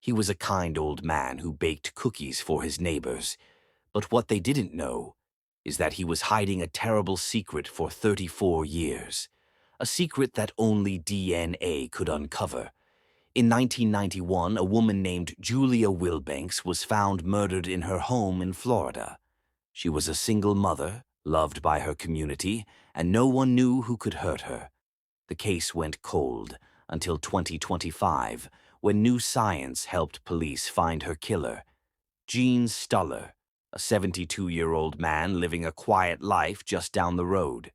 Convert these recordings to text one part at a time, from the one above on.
He was a kind old man who baked cookies for his neighbors, but what they didn't know is that he was hiding a terrible secret for 34 years, a secret that only DNA could uncover. In 1991, a woman named Julia Wilbanks was found murdered in her home in Florida. She was a single mother, loved by her community, and no one knew who could hurt her. The case went cold until 2025, when new science helped police find her killer, Gene Stuller, a 72-year-old man living a quiet life just down the road.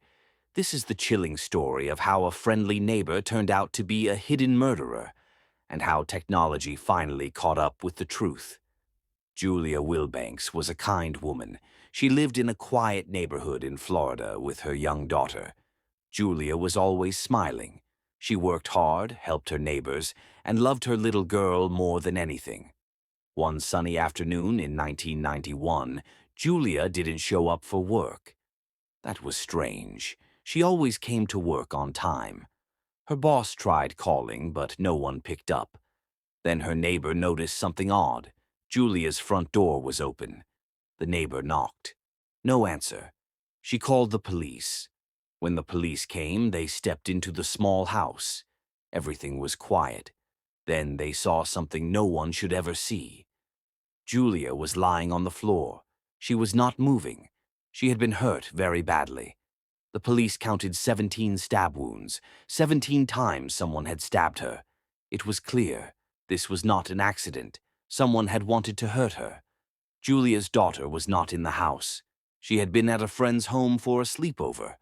This is the chilling story of how a friendly neighbor turned out to be a hidden murderer, and how technology finally caught up with the truth. Julia Wilbanks was a kind woman. She lived in a quiet neighborhood in Florida with her young daughter. Julia was always smiling. She worked hard, helped her neighbors, and loved her little girl more than anything. One sunny afternoon in 1991, Julia didn't show up for work. That was strange. She always came to work on time. Her boss tried calling, but no one picked up. Then her neighbor noticed something odd. Julia's front door was open. The neighbor knocked. No answer. She called the police. When the police came, they stepped into the small house. Everything was quiet. Then they saw something no one should ever see. Julia was lying on the floor. She was not moving. She had been hurt very badly. The police counted 17 stab wounds. 17 times someone had stabbed her. It was clear. This was not an accident. Someone had wanted to hurt her. Julia's daughter was not in the house. She had been at a friend's home for a sleepover.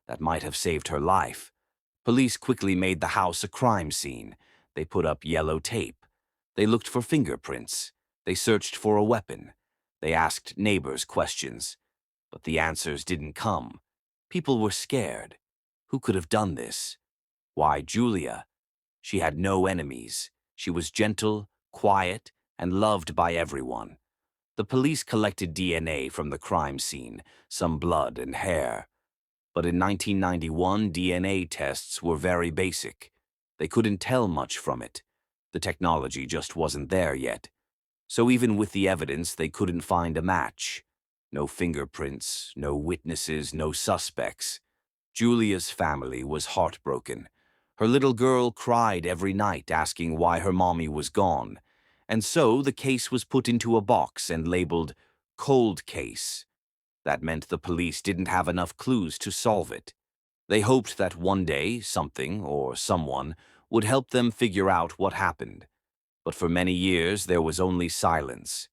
That might have saved her life. Police quickly made the house a crime scene. They put up yellow tape. They looked for fingerprints. They searched for a weapon. They asked neighbors questions. But the answers didn't come. People were scared. Who could have done this? Why Julia? She had no enemies. She was gentle, quiet, and loved by everyone. The police collected DNA from the crime scene, some blood and hair. But in 1991, DNA tests were very basic. They couldn't tell much from it. The technology just wasn't there yet. So even with the evidence, they couldn't find a match. No fingerprints, no witnesses, no suspects. Julia's family was heartbroken. Her little girl cried every night asking why her mommy was gone. And so the case was put into a box and labeled cold case. That meant the police didn't have enough clues to solve it. They hoped that one day something or someone would help them figure out what happened. But for many years there was only silence.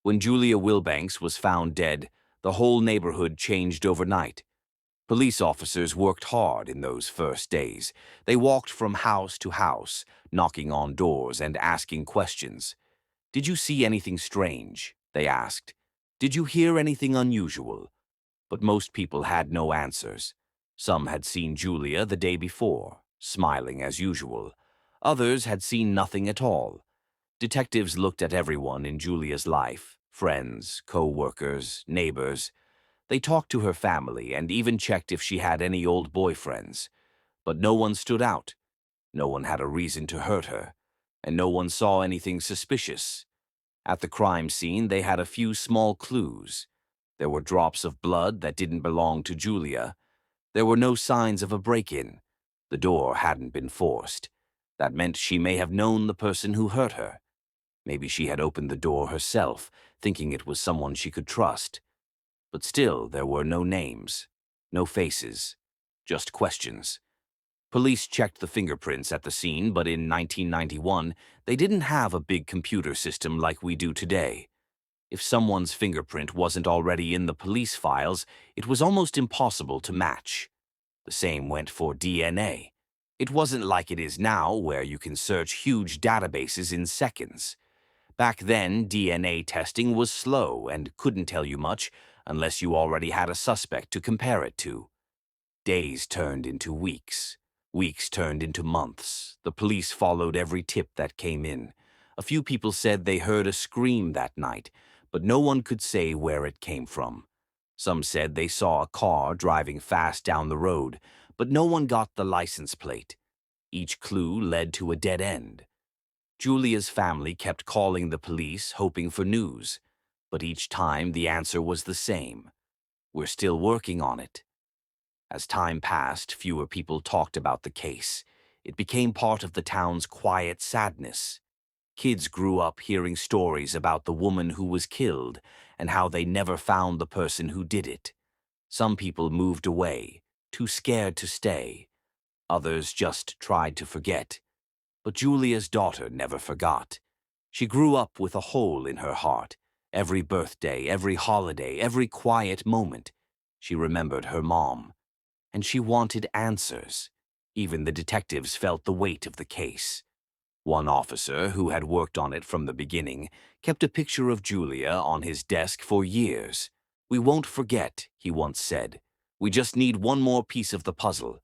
When Julia Wilbanks was found dead, the whole neighborhood changed overnight. Police officers worked hard in those first days. They walked from house to house, knocking on doors and asking questions. "Did you see anything strange?" they asked. "Did you hear anything unusual?" But most people had no answers. Some had seen Julia the day before, smiling as usual. Others had seen nothing at all. Detectives looked at everyone in Julia's life, friends, co-workers, neighbors. They talked to her family and even checked if she had any old boyfriends. But no one stood out. No one had a reason to hurt her, and no one saw anything suspicious. At the crime scene, they had a few small clues. There were drops of blood that didn't belong to Julia. There were no signs of a break-in. The door hadn't been forced. That meant she may have known the person who hurt her. Maybe she had opened the door herself, thinking it was someone she could trust. But still, there were no names, no faces, just questions. Police checked the fingerprints at the scene, but in 1991, they didn't have a big computer system like we do today. If someone's fingerprint wasn't already in the police files, it was almost impossible to match. The same went for DNA. It wasn't like it is now, where you can search huge databases in seconds. Back then, DNA testing was slow and couldn't tell you much unless you already had a suspect to compare it to. Days turned into weeks. Weeks turned into months. The police followed every tip that came in. A few people said they heard a scream that night, but no one could say where it came from. Some said they saw a car driving fast down the road, but no one got the license plate. Each clue led to a dead end. Julia's family kept calling the police, hoping for news, but each time the answer was the same: "We're still working on it." As time passed, fewer people talked about the case. It became part of the town's quiet sadness. Kids grew up hearing stories about the woman who was killed and how they never found the person who did it. Some people moved away, too scared to stay. Others just tried to forget. But Julia's daughter never forgot. She grew up with a hole in her heart. Every birthday, every holiday, every quiet moment, she remembered her mom. And she wanted answers. Even the detectives felt the weight of the case. One officer, who had worked on it from the beginning, kept a picture of Julia on his desk for years. "We won't forget," he once said. "We just need one more piece of the puzzle."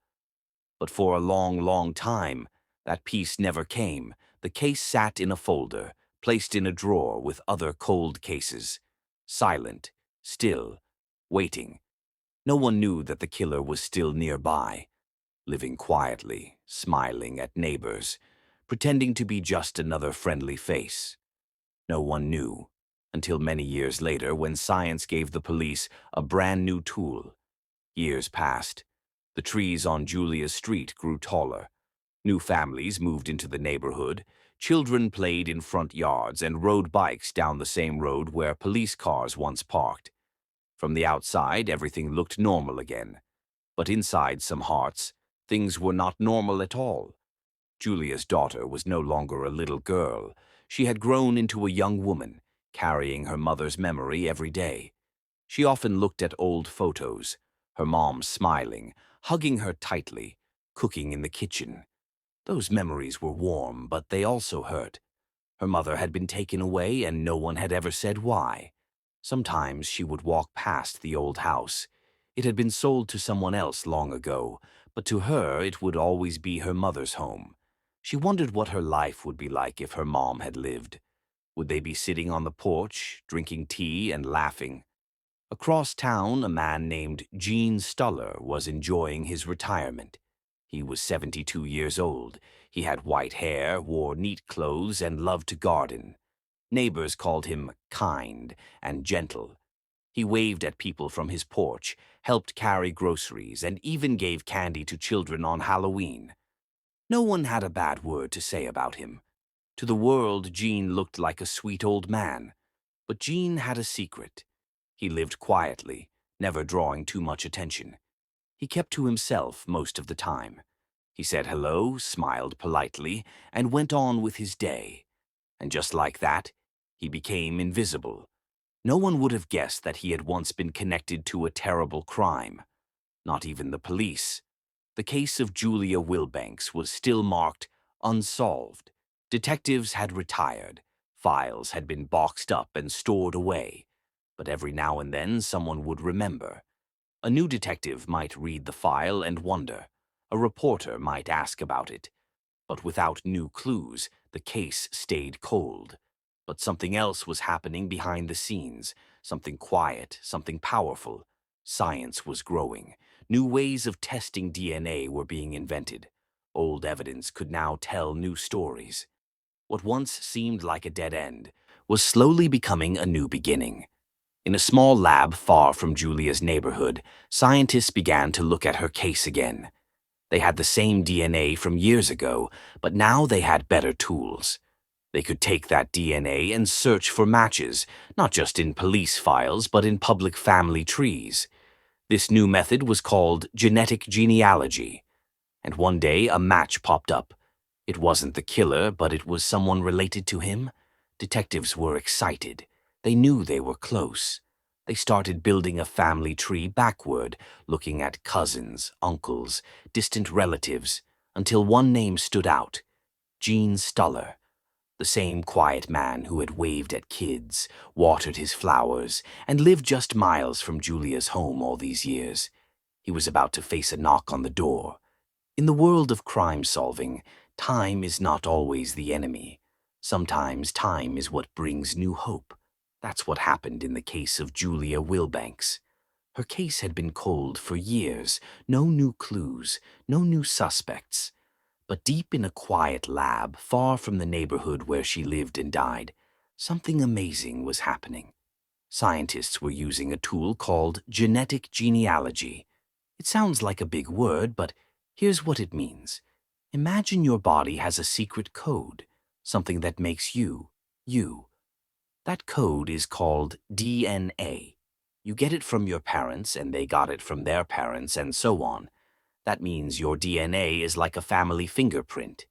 But for a long, long time, that piece never came. The case sat in a folder, placed in a drawer with other cold cases. Silent, still, waiting. No one knew that the killer was still nearby, living quietly, smiling at neighbors, pretending to be just another friendly face. No one knew, until many years later when science gave the police a brand new tool. Years passed. The trees on Julia's street grew taller. New families moved into the neighborhood. Children played in front yards and rode bikes down the same road where police cars once parked. From the outside, everything looked normal again. But inside some hearts, things were not normal at all. Julia's daughter was no longer a little girl. She had grown into a young woman, carrying her mother's memory every day. She often looked at old photos, her mom smiling, hugging her tightly, cooking in the kitchen. Those memories were warm, but they also hurt. Her mother had been taken away, and no one had ever said why. Sometimes she would walk past the old house. It had been sold to someone else long ago, but to her it would always be her mother's home. She wondered what her life would be like if her mom had lived. Would they be sitting on the porch, drinking tea and laughing? Across town, a man named Gene Stuller was enjoying his retirement. He was 72 years old. He had white hair, wore neat clothes, and loved to garden. Neighbors called him kind and gentle. He waved at people from his porch, helped carry groceries, and even gave candy to children on Halloween. No one had a bad word to say about him. To the world, Gene looked like a sweet old man. But Gene had a secret. He lived quietly, never drawing too much attention. He kept to himself most of the time. He said hello, smiled politely, and went on with his day. And just like that, he became invisible. No one would have guessed that he had once been connected to a terrible crime. Not even the police. The case of Julia Wilbanks was still marked unsolved. Detectives had retired. Files had been boxed up and stored away. But every now and then someone would remember. A new detective might read the file and wonder. A reporter might ask about it. But without new clues, the case stayed cold. But something else was happening behind the scenes, something quiet, something powerful. Science was growing. New ways of testing DNA were being invented. Old evidence could now tell new stories. What once seemed like a dead end was slowly becoming a new beginning. In a small lab far from Julia's neighborhood, scientists began to look at her case again. They had the same DNA from years ago, but now they had better tools. They could take that DNA and search for matches, not just in police files, but in public family trees. This new method was called genetic genealogy. And one day a match popped up. It wasn't the killer, but it was someone related to him. Detectives were excited. They knew they were close. They started building a family tree backward, looking at cousins, uncles, distant relatives, until one name stood out: Gene Stuller. The same quiet man who had waved at kids, watered his flowers, and lived just miles from Julia's home all these years. He was about to face a knock on the door. In the world of crime solving, time is not always the enemy. Sometimes time is what brings new hope. That's what happened in the case of Julia Wilbanks. Her case had been cold for years, no new clues, no new suspects. But deep in a quiet lab, far from the neighborhood where she lived and died, something amazing was happening. Scientists were using a tool called genetic genealogy. It sounds like a big word, but here's what it means. Imagine your body has a secret code, something that makes you, you. That code is called DNA. You get it from your parents, and they got it from their parents, and so on. That means your DNA is like a family fingerprint.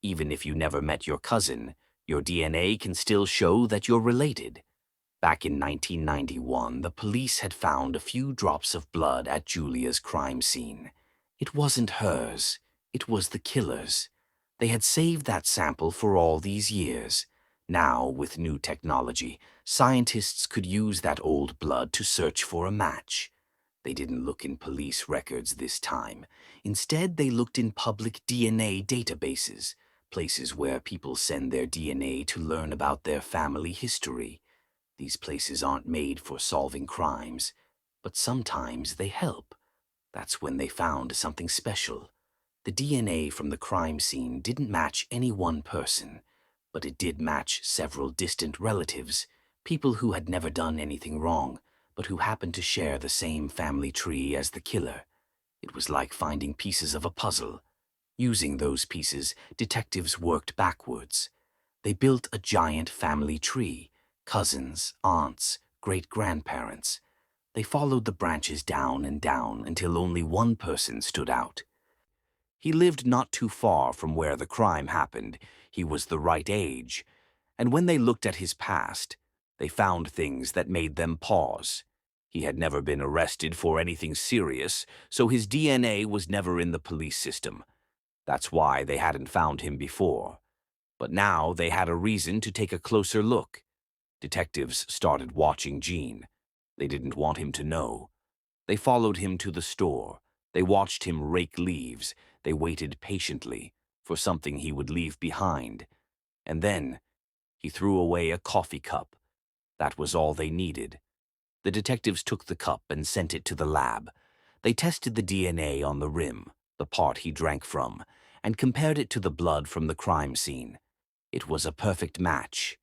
Even if you never met your cousin, your DNA can still show that you're related. Back in 1991, the police had found a few drops of blood at Julia's crime scene. It wasn't hers. It was the killer's. They had saved that sample for all these years. Now, with new technology, scientists could use that old blood to search for a match. They didn't look in police records this time. Instead, they looked in public DNA databases, places where people send their DNA to learn about their family history. These places aren't made for solving crimes, but sometimes they help. That's when they found something special. The DNA from the crime scene didn't match any one person, but it did match several distant relatives, people who had never done anything wrong, but who happened to share the same family tree as the killer. It was like finding pieces of a puzzle. Using those pieces, detectives worked backwards. They built a giant family tree, cousins, aunts, great-grandparents. They followed the branches down and down until only one person stood out. He lived not too far from where the crime happened. He was the right age. And when they looked at his past, they found things that made them pause. He had never been arrested for anything serious, so his DNA was never in the police system. That's why they hadn't found him before. But now they had a reason to take a closer look. Detectives started watching Gene. They didn't want him to know. They followed him to the store. They watched him rake leaves. They waited patiently for something he would leave behind. And then he threw away a coffee cup. That was all they needed. The detectives took the cup and sent it to the lab. They tested the DNA on the rim, the part he drank from, and compared it to the blood from the crime scene. It was a perfect match.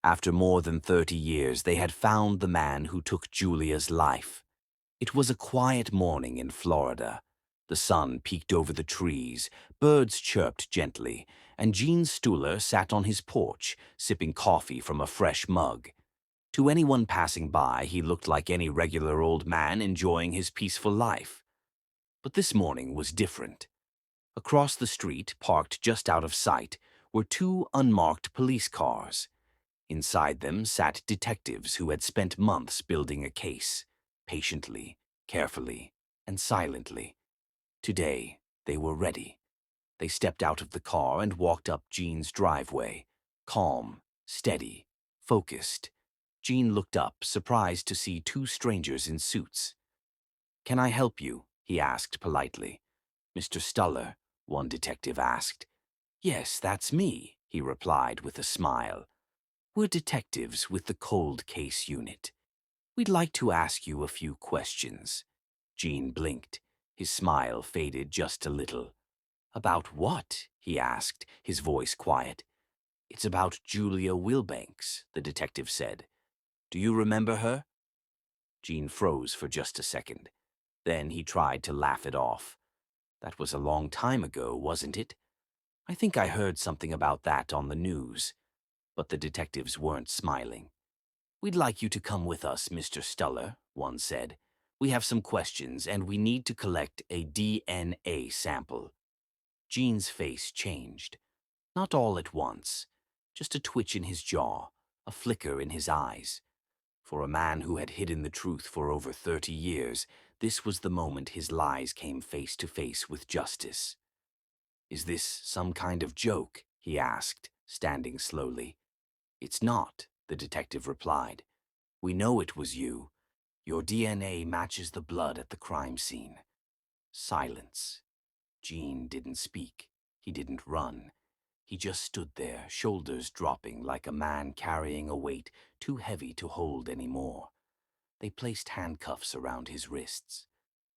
After more than 30 years, they had found the man who took Julia's life. It was a quiet morning in Florida. The sun peeked over the trees, birds chirped gently, and Gene Stuller sat on his porch, sipping coffee from a fresh mug. To anyone passing by, he looked like any regular old man enjoying his peaceful life. But this morning was different. Across the street, parked just out of sight, were two unmarked police cars. Inside them sat detectives who had spent months building a case, patiently, carefully, and silently. Today, they were ready. They stepped out of the car and walked up Gene's driveway, calm, steady, focused. Gene looked up, surprised to see two strangers in suits. "Can I help you?" he asked politely. "Mr. Stuller?" one detective asked. "Yes, that's me," he replied with a smile. "We're detectives with the cold case unit. We'd like to ask you a few questions." Gene blinked. His smile faded just a little. "About what?" he asked, his voice quiet. "It's about Julia Wilbanks," the detective said. "Do you remember her?" Gene froze for just a second. Then he tried to laugh it off. "That was a long time ago, wasn't it? I think I heard something about that on the news." But the detectives weren't smiling. "We'd like you to come with us, Mr. Stuller," one said. "We have some questions, and we need to collect a DNA sample." Gene's face changed. Not all at once. Just a twitch in his jaw, a flicker in his eyes. For a man who had hidden the truth for over 30 years, this was the moment his lies came face to face with justice. "Is this some kind of joke?" he asked, standing slowly. "It's not," the detective replied. "We know it was you. Your DNA matches the blood at the crime scene." Silence. Gene didn't speak. He didn't run. He just stood there, shoulders dropping like a man carrying a weight too heavy to hold any more. They placed handcuffs around his wrists.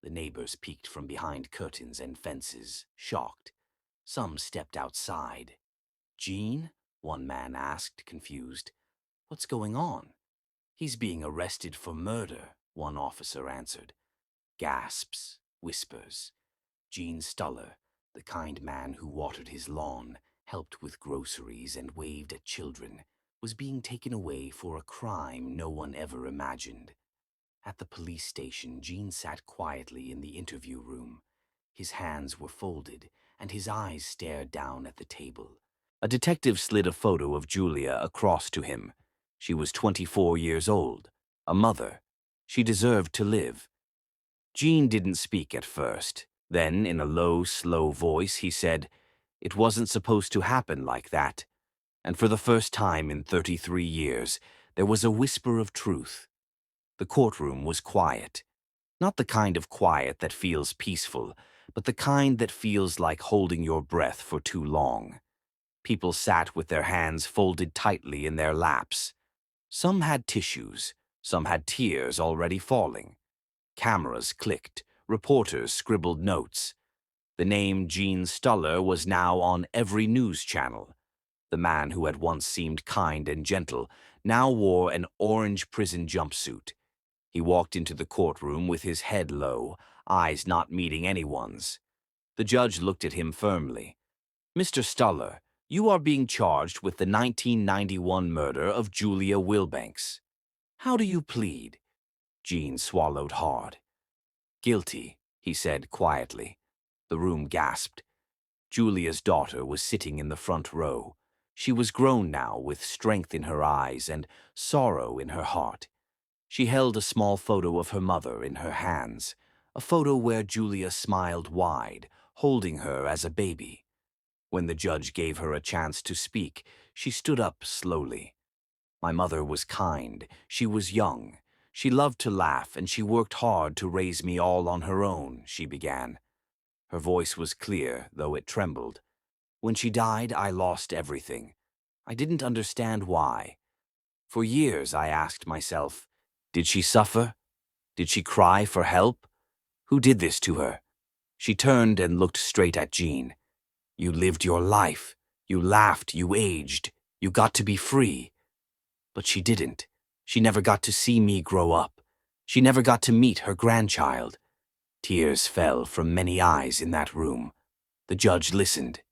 The neighbors peeked from behind curtains and fences, shocked. Some stepped outside. "Gene?" one man asked, confused. "What's going on?" "He's being arrested for murder," one officer answered. Gasps, whispers. Gene Stuller, the kind man who watered his lawn, helped with groceries, and waved at children, was being taken away for a crime no one ever imagined. At the police station, Gene sat quietly in the interview room. His hands were folded, and his eyes stared down at the table. A detective slid a photo of Julia across to him. She was 24 years old, a mother. She deserved to live. Gene didn't speak at first. Then, in a low, slow voice, he said, "It wasn't supposed to happen like that." And for the first time in 33 years, there was a whisper of truth. The courtroom was quiet. Not the kind of quiet that feels peaceful, but the kind that feels like holding your breath for too long. People sat with their hands folded tightly in their laps. Some had tissues, some had tears already falling. Cameras clicked, reporters scribbled notes. The name Gene Stuller was now on every news channel. The man who had once seemed kind and gentle now wore an orange prison jumpsuit. He walked into the courtroom with his head low, eyes not meeting anyone's. The judge looked at him firmly. "Mr. Stuller, you are being charged with the 1991 murder of Julia Wilbanks. How do you plead?" Gene swallowed hard. "Guilty," he said quietly. The room gasped. Julia's daughter was sitting in the front row. She was grown now, with strength in her eyes and sorrow in her heart. She held a small photo of her mother in her hands, a photo where Julia smiled wide, holding her as a baby. When the judge gave her a chance to speak, she stood up slowly. "My mother was kind. She was young. She loved to laugh, and she worked hard to raise me all on her own," she began. Her voice was clear, though it trembled. "When she died, I lost everything. I didn't understand why. For years I asked myself, did she suffer? Did she cry for help? Who did this to her?" She turned and looked straight at Gene. "You lived your life. You laughed, you aged. You got to be free. But she didn't. She never got to see me grow up. She never got to meet her grandchild." Tears fell from many eyes in that room. The judge listened.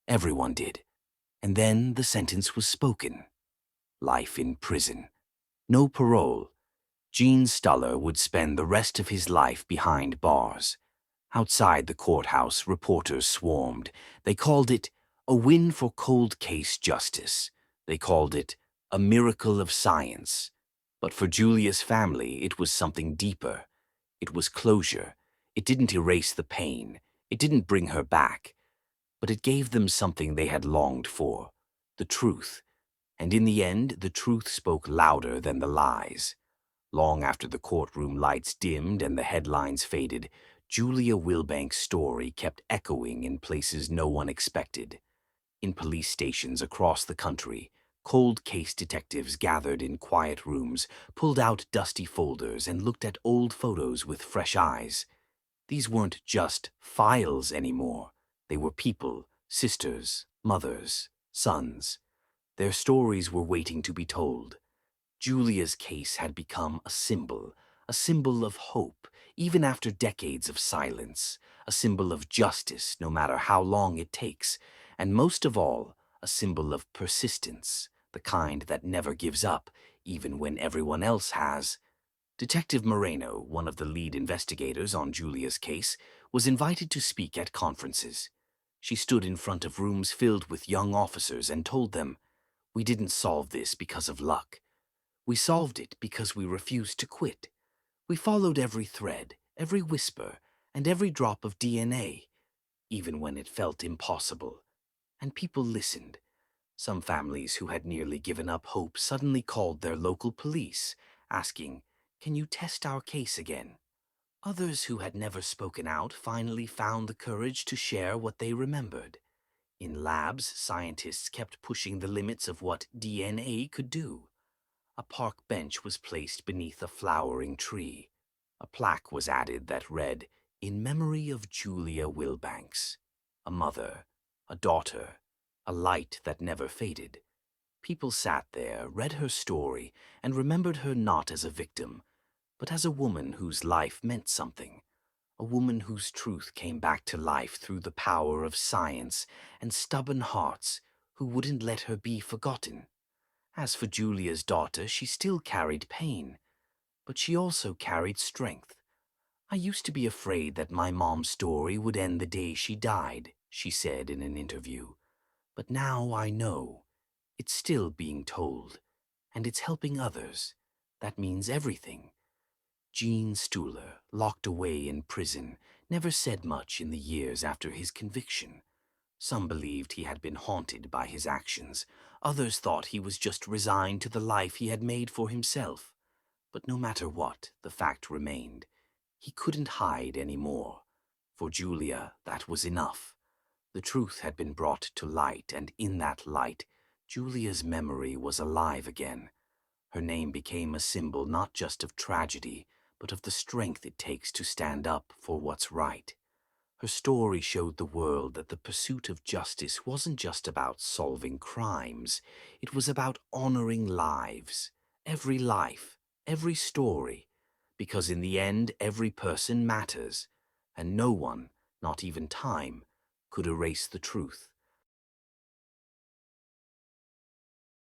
Everyone did. And then the sentence was spoken. Life in prison. No parole. Gene Stuller would spend the rest of his life behind bars. Outside the courthouse, reporters swarmed. They called it a win for cold case justice. They called it a miracle of science. But for Julia's family, it was something deeper. It was closure. It didn't erase the pain. It didn't bring her back. But it gave them something they had longed for, the truth. And in the end, the truth spoke louder than the lies. Long after the courtroom lights dimmed and the headlines faded, Julia Wilbanks' story kept echoing in places no one expected. In police stations across the country, cold case detectives gathered in quiet rooms, pulled out dusty folders, and looked at old photos with fresh eyes. These weren't just files anymore. They were people, sisters, mothers, sons. Their stories were waiting to be told. Julia's case had become a symbol of hope, even after decades of silence, a symbol of justice, no matter how long it takes, and most of all, a symbol of persistence, the kind that never gives up, even when everyone else has. Detective Moreno, one of the lead investigators on Julia's case, was invited to speak at conferences. She stood in front of rooms filled with young officers and told them, "We didn't solve this because of luck. We solved it because we refused to quit. We followed every thread, every whisper, and every drop of DNA, even when it felt impossible. And people listened. Some families who had nearly given up hope suddenly called their local police, asking, 'Can you test our case again?' Others who had never spoken out finally found the courage to share what they remembered. In labs, scientists kept pushing the limits of what DNA could do. A park bench was placed beneath a flowering tree. A plaque was added that read, 'In memory of Julia Wilbanks, a mother, a daughter, a light that never faded. People sat there, read her story, and remembered her not as a victim, but as a woman whose life meant something, a woman whose truth came back to life through the power of science and stubborn hearts who wouldn't let her be forgotten. As for Julia's daughter, she still carried pain, but she also carried strength. "I used to be afraid that my mom's story would end the day she died," she said in an interview. "But now I know. It's still being told, and it's helping others. That means everything." Gene Stuller, locked away in prison, never said much in the years after his conviction. Some believed he had been haunted by his actions. Others thought he was just resigned to the life he had made for himself. But no matter what, the fact remained. He couldn't hide any more. For Julia, that was enough. The truth had been brought to light, and in that light, Julia's memory was alive again. Her name became a symbol not just of tragedy, but of the strength it takes to stand up for what's right. Her story showed the world that the pursuit of justice wasn't just about solving crimes. It was about honoring lives, every life, every story, because in the end, every person matters, and no one, not even time, could erase the truth.